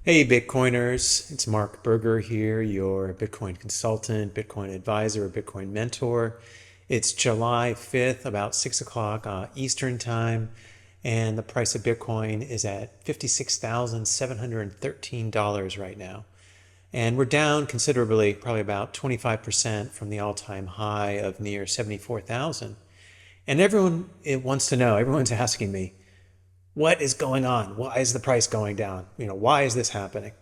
Hey Bitcoiners, it's Mark Berger here, your Bitcoin consultant, Bitcoin advisor, Bitcoin mentor. It's July 5th, about 6 o'clock Eastern Time, and the price of Bitcoin is at $56,713 right now. And we're down considerably, probably about 25% from the all-time high of near 74,000. And everyone wants to know, everyone's asking me, what is going on? Why is the price going down? Why is this happening?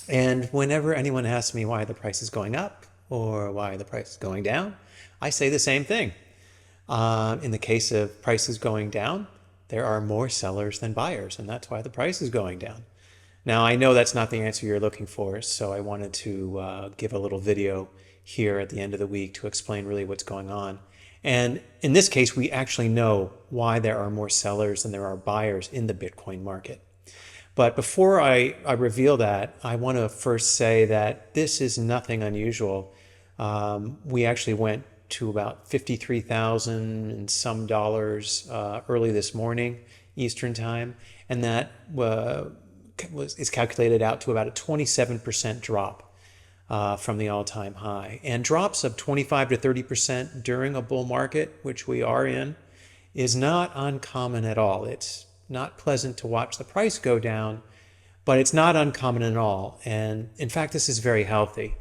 And whenever anyone asks me why the price is going up or why the price is going down, I say the same thing. In the case of prices going down, there are more sellers than buyers, and that's why the price is going down. Now, I know that's not the answer you're looking for, so I wanted to give a little video here at the end of the week to explain really what's going on. And in this case, we actually know why there are more sellers than there are buyers in the Bitcoin market. But before I reveal that, I want to first say that this is nothing unusual. We actually went to about 53,000 and some dollars early this morning, Eastern Time, and that is calculated out to about a 27% drop from the all-time high. And drops of 25 to 30% during a bull market, which we are in, is not uncommon at all. It's not pleasant to watch the price go down, but it's not uncommon at all. And in fact, this is very healthy.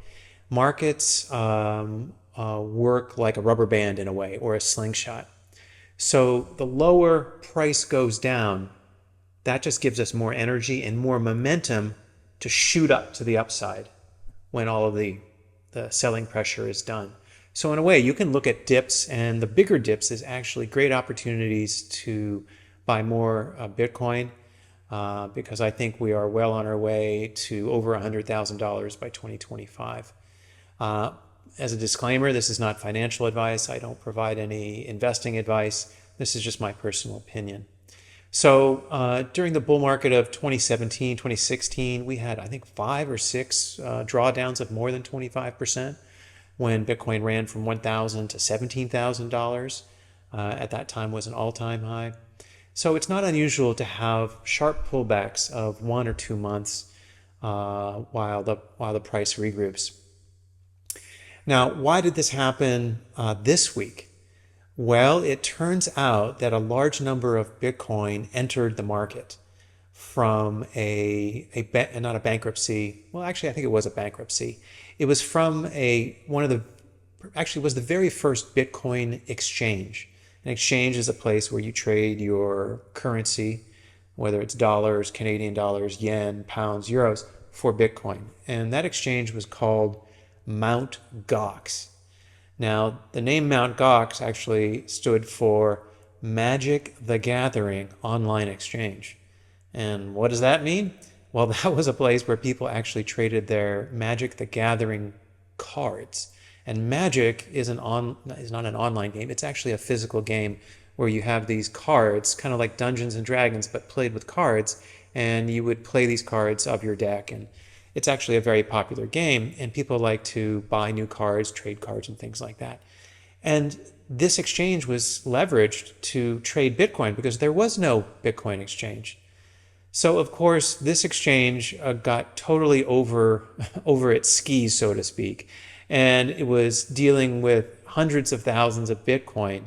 Markets work like a rubber band in a way, or a slingshot. So the lower price goes down, that just gives us more energy and more momentum to shoot up to the upside when all of the selling pressure is done. So in a way, you can look at dips, and the bigger dips is actually great opportunities to buy more Bitcoin because I think we are well on our way to over $100,000 by 2025. As a disclaimer, this is not financial advice. I don't provide any investing advice. This is just my personal opinion. So during the bull market of 2017, 2016, we had, I think, 5 or 6 drawdowns of more than 25% when Bitcoin ran from $1,000 to $17,000. At that time was an all-time high. So it's not unusual to have sharp pullbacks of 1 or 2 months while the price regroups. Now, why did this happen this week? Well, it turns out that a large number of Bitcoin entered the market from not a bankruptcy. Well, actually, I think it was a bankruptcy. It was from was the very first Bitcoin exchange. An exchange is a place where you trade your currency, whether it's dollars, Canadian dollars, yen, pounds, euros, for Bitcoin. And that exchange was called Mt. Gox. Now, the name Mt. Gox actually stood for Magic the Gathering Online Exchange. And what does that mean? Well, that was a place where people actually traded their Magic the Gathering cards. And Magic is not an online game. It's actually a physical game where you have these cards, kind of like Dungeons and Dragons, but played with cards. And you would play these cards of your deck, and it's actually a very popular game, and people like to buy new cards, trade cards, and things like that. And this exchange was leveraged to trade Bitcoin because there was no Bitcoin exchange. So, of course, this exchange got totally over its skis, so to speak, and it was dealing with hundreds of thousands of Bitcoin,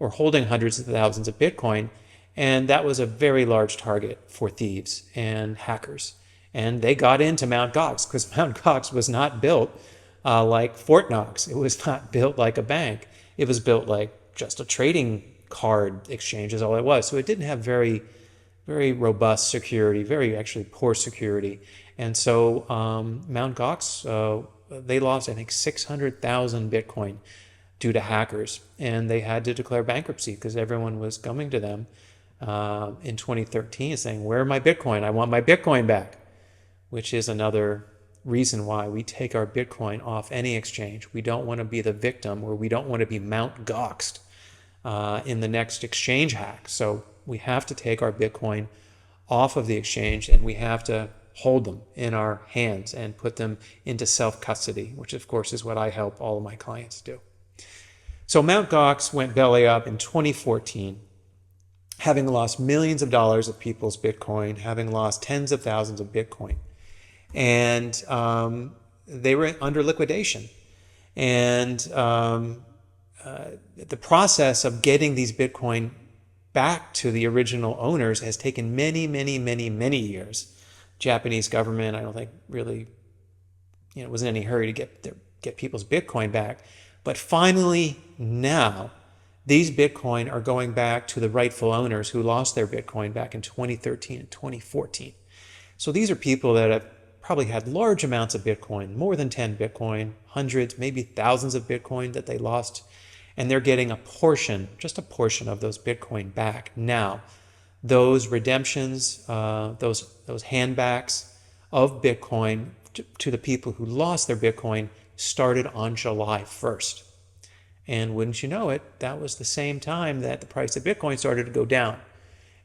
or holding hundreds of thousands of Bitcoin, and that was a very large target for thieves and hackers. And they got into Mt. Gox because Mt. Gox was not built like Fort Knox. It was not built like a bank. It was built like just a trading card exchange is all it was. So it didn't have very, very robust security, very actually poor security. And so Mt. Gox, they lost, I think, 600,000 Bitcoin due to hackers. And they had to declare bankruptcy because everyone was coming to them in 2013 saying, "Where are my Bitcoin? I want my Bitcoin back." Which is another reason why we take our Bitcoin off any exchange. We don't want to be the victim, or we don't want to be Mt. Goxed in the next exchange hack. So we have to take our Bitcoin off of the exchange, and we have to hold them in our hands and put them into self-custody, which of course is what I help all of my clients do. So Mt. Gox went belly up in 2014. having lost millions of dollars of people's Bitcoin, having lost tens of thousands of Bitcoin. And they were under liquidation. And the process of getting these Bitcoin back to the original owners has taken many, many, many, many years. Japanese government, I don't think really, wasn't in any hurry to get people's Bitcoin back. But finally, now, these Bitcoin are going back to the rightful owners who lost their Bitcoin back in 2013 and 2014. So these are people that have probably had large amounts of Bitcoin, more than 10 Bitcoin, hundreds, maybe thousands of Bitcoin that they lost, and they're getting a portion, just a portion of those Bitcoin back. Now, those redemptions, those handbacks of Bitcoin to the people who lost their Bitcoin started on July 1st. And wouldn't you know it, that was the same time that the price of Bitcoin started to go down.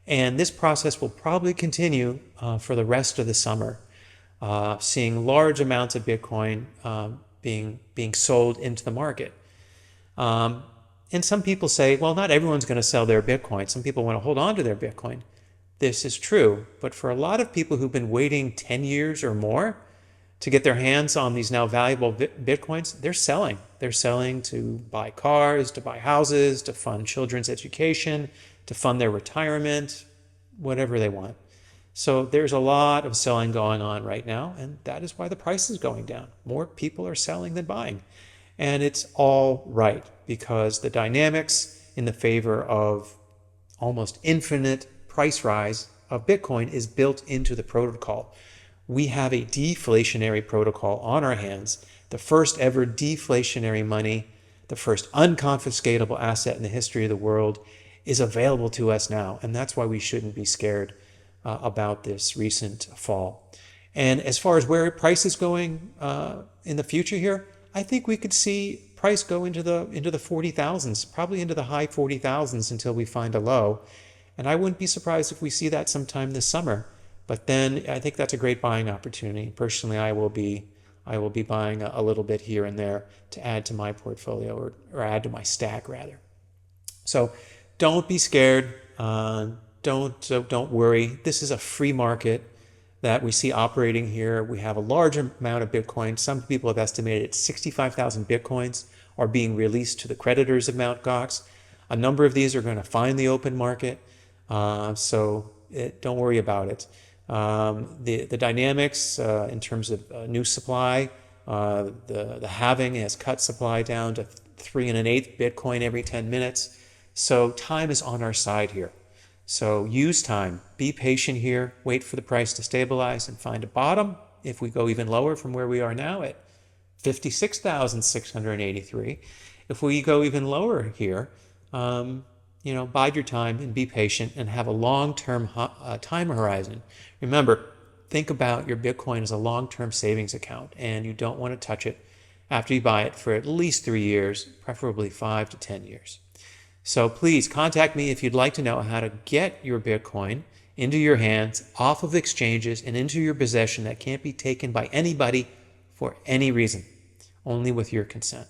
And this process will probably continue for the rest of the summer, seeing large amounts of Bitcoin being sold into the market. And some people say, well, not everyone's going to sell their Bitcoin. Some people want to hold on to their Bitcoin. This is true. But for a lot of people who've been waiting 10 years or more to get their hands on these now valuable Bitcoins, they're selling. They're selling to buy cars, to buy houses, to fund children's education, to fund their retirement, whatever they want. So there's a lot of selling going on right now, and that is why the price is going down. More people are selling than buying. And it's all right, because the dynamics in the favor of almost infinite price rise of Bitcoin is built into the protocol. We have a deflationary protocol on our hands, the first ever deflationary money, the first unconfiscatable asset in the history of the world is available to us now. And that's why we shouldn't be scared about this recent fall. And as far as where price is going in the future here, I think we could see price go into the 40,000s, probably into the high 40,000s until we find a low. And I wouldn't be surprised if we see that sometime this summer. But then I think that's a great buying opportunity. Personally, I will be buying a little bit here and there to add to my portfolio or add to my stack rather. So don't be scared. Don't worry. This is a free market that we see operating here. We have a large amount of Bitcoin. Some people have estimated 65,000 Bitcoins are being released to the creditors of Mt. Gox. A number of these are going to find the open market. So don't worry about it. The dynamics in terms of new supply, the halving has cut supply down to 3 1/8 Bitcoin every 10 minutes. So time is on our side here. So use time, be patient here, wait for the price to stabilize and find a bottom. If we go even lower from where we are now at 56,683, if we go even lower here, bide your time and be patient and have a long-term time horizon. Remember, think about your Bitcoin as a long-term savings account, and you don't want to touch it after you buy it for at least 3 years, preferably 5 to 10 years. So please contact me if you'd like to know how to get your Bitcoin into your hands, off of exchanges, and into your possession that can't be taken by anybody for any reason, only with your consent.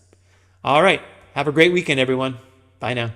All right. Have a great weekend, everyone. Bye now.